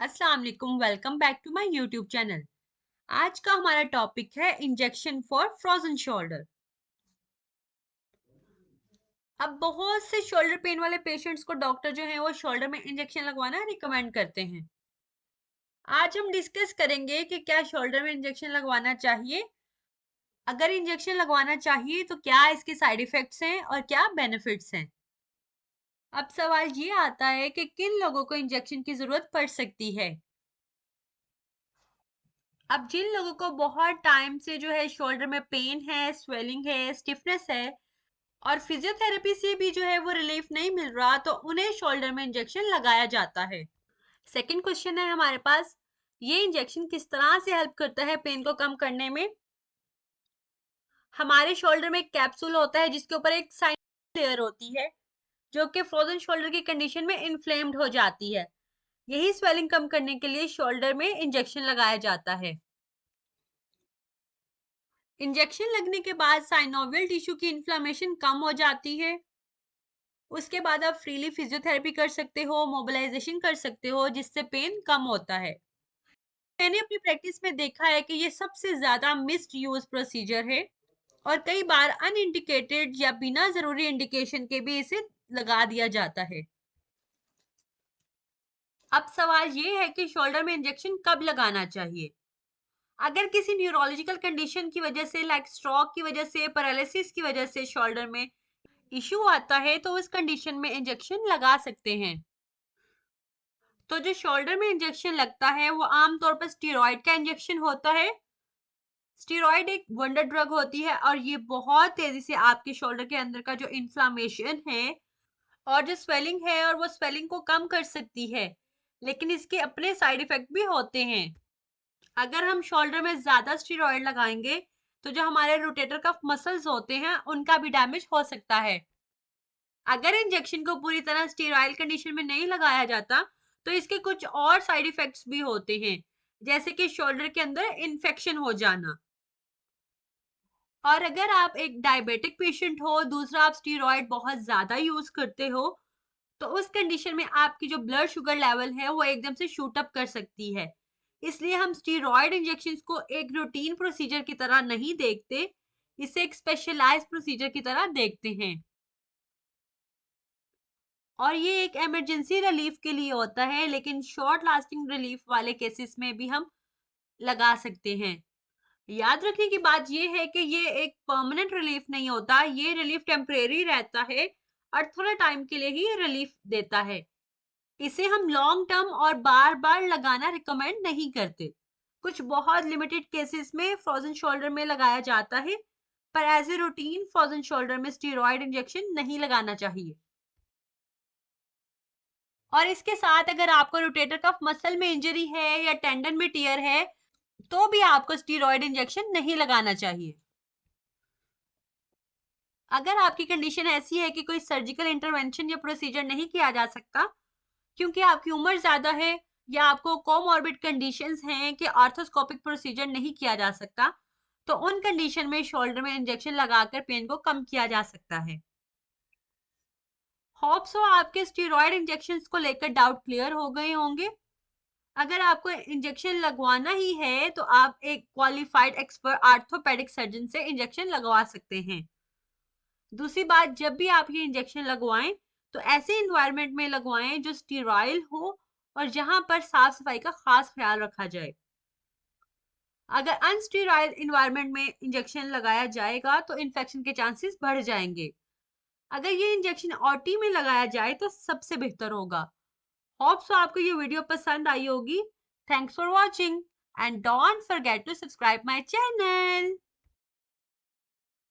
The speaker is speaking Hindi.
अस्सलाम वालेकुम, welcome back to my YouTube channel. आज का हमारा टॉपिक है इंजेक्शन फॉर फ्रोजन शोल्डर। अब बहुत से शोल्डर पेन वाले पेशेंट्स को डॉक्टर जो है वो शोल्डर में इंजेक्शन लगवाना रिकमेंड करते हैं। आज हम डिस्कस करेंगे कि क्या शोल्डर में इंजेक्शन लगवाना चाहिए। अगर इंजेक्शन लगवाना चाहिए तो क्या इसके साइड इफेक्ट्स हैं और क्या बेनिफिट्स हैं। अब सवाल ये आता है कि किन लोगों को इंजेक्शन की जरूरत पड़ सकती है। अब जिन लोगों को बहुत टाइम से जो है शोल्डर में पेन है, स्वेलिंग है, स्टिफनेस है और फिजियोथेरेपी से भी जो है वो रिलीफ नहीं मिल रहा, तो उन्हें शोल्डर में इंजेक्शन लगाया जाता है। सेकंड क्वेश्चन है हमारे पास, ये इंजेक्शन किस तरह से हेल्प करता है पेन को कम करने में। हमारे शोल्डर में एक कैप्सूल होता है जिसके ऊपर एक साइन लेयर होती है जो कि फ्रोजन शोल्डर की कंडीशन में इन्फ्लेम्ड हो जाती है। यही स्वेलिंग कम करने के लिए शोल्डर में इंजेक्शन लगाया जाता है। इंजेक्शन लगने के बाद साइनोवियल टिश्यू की इन्फ्लेमेशन कम हो जाती है। उसके बाद आप फ्रीली फिजियोथेरेपी कर सकते हो, मोबिलाइजेशन कर सकते हो, जिससे पेन कम होता है। मैंने अपनी प्रैक्टिस में देखा है कि ये सबसे ज्यादा मिस्ड यूज प्रोसीजर है और कई बार अनइंडिकेटेड या बिना जरूरी इंडिकेशन के भी इसे लगा दिया जाता है। अब सवाल ये है कि शोल्डर में इंजेक्शन कब लगाना चाहिए। अगर किसी न्यूरोलॉजिकल कंडीशन की वजह से, लाइक स्ट्रोक की वजह से, पैरालिसिस की वजह से शोल्डर में इशू आता है तो उस कंडीशन में इंजेक्शन लगा सकते हैं। तो जो शोल्डर में इंजेक्शन लगता है वो आमतौर पर स्टीरॉयड का इंजेक्शन होता है। स्टीरॉयड एक वंडर ड्रग होती है और ये बहुत तेजी से आपके शोल्डर के अंदर का जो इन्फ्लामेशन है और जो स्वेलिंग है और वो स्वेलिंग को कम कर सकती है, लेकिन इसके अपने साइड इफेक्ट भी होते हैं। अगर हम शोल्डर में ज्यादा स्टीरॉयड लगाएंगे तो जो हमारे रोटेटर कफ मसल्स होते हैं उनका भी डैमेज हो सकता है। अगर इंजेक्शन को पूरी तरह स्टीराइल कंडीशन में नहीं लगाया जाता तो इसके कुछ और साइड इफेक्ट्स भी होते हैं, जैसे कि शोल्डर के अंदर इन्फेक्शन हो जाना। और अगर आप एक डायबिटिक पेशेंट हो, दूसरा आप स्टीरॉयड बहुत ज्यादा यूज करते हो, तो उस कंडीशन में आपकी जो ब्लड शुगर लेवल है वो एकदम से शूट अप कर सकती है। इसलिए हम स्टीरॉयड इंजेक्शंस को एक रूटीन प्रोसीजर की तरह नहीं देखते, इसे एक स्पेशलाइज्ड प्रोसीजर की तरह देखते हैं। और ये एक इमरजेंसी रिलीफ के लिए होता है, लेकिन शॉर्ट लास्टिंग रिलीफ वाले केसेस में भी हम लगा सकते हैं। याद रखने की बात ये है कि ये एक परमानेंट रिलीफ नहीं होता, ये रिलीफ टेम्परेरी रहता है और थोड़ा टाइम के लिए ही रिलीफ देता है। इसे हम लॉन्ग टर्म और बार बार लगाना रिकमेंड नहीं करते। कुछ बहुत लिमिटेड केसेस में फ्रोजन शोल्डर में लगाया जाता है, पर as a routine frozen shoulder में स्टीरॉयड इंजेक्शन नहीं लगाना चाहिए। और इसके साथ अगर आपको रोटेटर कफ मसल में इंजरी है या टेंडन में टियर है तो भी आपको स्टीरॉयड इंजेक्शन नहीं लगाना चाहिए। अगर आपकी कंडीशन ऐसी है कि कोई सर्जिकल इंटरवेंशन या प्रोसीजर नहीं किया जा सकता क्योंकि आपकी उम्र ज्यादा है या आपको कोमॉर्बिड कंडीशंस हैं कि आर्थोस्कोपिक प्रोसीजर नहीं किया जा सकता, तो उन कंडीशन में शोल्डर में इंजेक्शन लगाकर पेन को कम किया जा सकता है। होप्स हो आपके स्टीरॉयड इंजेक्शंस को लेकर डाउट क्लियर हो गए होंगे। अगर आपको इंजेक्शन लगवाना ही है तो आप एक क्वालिफाइड एक्सपर्ट आर्थोपेडिक सर्जन से इंजेक्शन लगवा सकते हैं। दूसरी बात, जब भी आप ये इंजेक्शन लगवाएं तो ऐसे इन्वायरमेंट में लगवाएं जो स्टीराइल हो और जहां पर साफ सफाई का खास ख्याल रखा जाए। अगर अनस्टीराइल इन्वायरमेंट में इंजेक्शन लगाया जाएगा तो इन्फेक्शन के चांसेस बढ़ जाएंगे। अगर ये इंजेक्शन ओटी में लगाया जाए तो सबसे बेहतर होगा। होप सो आपको ये वीडियो पसंद आई होगी। Thanks for watching and don't forget to subscribe my channel.